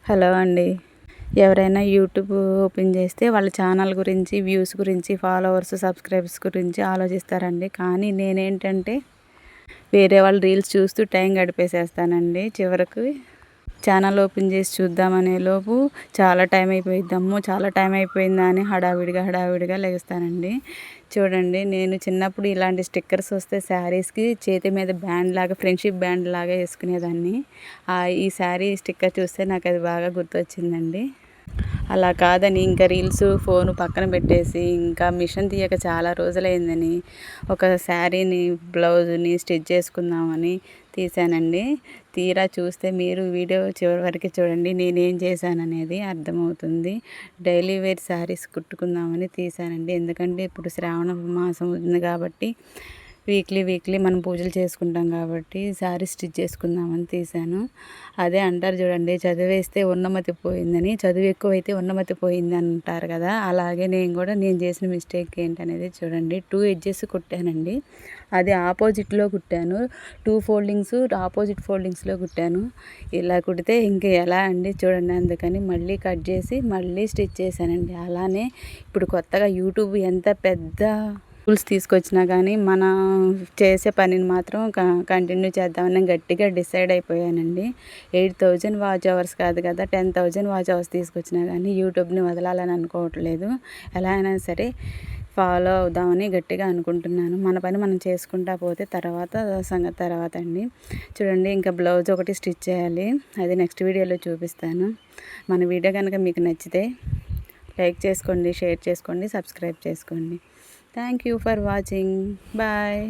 Hello అండి. ఎవరైనా YouTube open చేస్తే వాళ్ళ ఛానల్ గురించి, వ్యూస్ గురించి, ఫాలోవర్స్, సబ్స్క్రైబర్స్ గురించి ఆలోచిస్తారండి. కానీ నేనేంటంటే వేరే వాళ్ళ రీల్స్ చూస్తూ టైం గడిపేసేస్తానండి. చివరికి ఛానల్ ఓపెన్ చేసి చూద్దామనే లోపు చాలా టైం అయిపోయిద్ది. అమ్మో చాలా టైం అయిపోయిందా అని హడావిడిగా లెగుస్తానండి. చూడండి, నేను చిన్నప్పుడు ఇలాంటి స్టిక్కర్స్ వస్తే శారీస్కి చేతి మీద బ్యాండ్ లాగా, ఫ్రెండ్షిప్ బ్యాండ్ లాగా వేసుకునేదాన్ని. ఈ శారీ స్టిక్కర్ చూస్తే నాకు అది బాగా గుర్తొచ్చిందండి. అలా కాదని ఇంకా రీల్స్, ఫోను పక్కన పెట్టేసి ఇంకా మిషన్ తీయక చాలా రోజులైందని ఒక శారీని, బ్లౌజ్ని స్టిచ్ చేసుకుందామని తీసానండి. తీరా చూస్తే మీరు వీడియో చివరి వరకు చూడండి, నేనేం చేశాననేది అర్థమవుతుంది. డైలీ వేర్ శారీస్ కుట్టుకుందామని తీసానండి. ఎందుకంటే ఇప్పుడు శ్రావణ మాసం ఉంది కాబట్టి వీక్లీ మనం పూజలు చేసుకుంటాం కాబట్టి శారీ స్టిచ్ చేసుకుందామని తీశాను. అదే అంటారు చూడండి, చదివేస్తే ఉన్నమతి పోయిందని, చదువు ఎక్కువైతే ఉన్నమతి పోయింది అంటారు కదా. అలాగే నేను చేసిన మిస్టేక్ ఏంటనేది చూడండి. 2 ఎడ్జెస్ కుట్టానండి. అది ఆపోజిట్లో కుట్టాను. 2 ఫోల్డింగ్స్ ఆపోజిట్ ఫోల్డింగ్స్లో కుట్టాను. ఇలా కుడితే ఇంకా ఎలా అండి చూడండి. అందుకని మళ్ళీ కట్ చేసి మళ్ళీ స్టిచ్ చేశానండి. అలానే ఇప్పుడు కొత్తగా యూట్యూబ్ ఎంత పెద్ద టూల్స్ తీసుకొచ్చినా కానీ మన చేసే పనిని మాత్రం కంటిన్యూ చేద్దామని గట్టిగా డిసైడ్ అయిపోయానండి. 8,000 వాచ్ అవర్స్ కాదు కదా, 10,000 వాచ్ అవర్స్ తీసుకొచ్చినా కానీ యూట్యూబ్ని వదలాలని అనుకోవట్లేదు. ఎలా అయినా సరే ఫాలో అవుదామని గట్టిగా అనుకుంటున్నాను. మన పని మనం చేసుకుంటా పోతే సంగతి తర్వాత అండి. చూడండి, ఇంకా బ్లౌజ్ ఒకటి స్టిచ్ చేయాలి. అది నెక్స్ట్ వీడియోలో చూపిస్తాను. మన వీడియో కనుక మీకు నచ్చితే లైక్ చేసుకోండి, షేర్ చేసుకోండి, సబ్స్క్రైబ్ చేసుకోండి. Thank you for watching. Bye.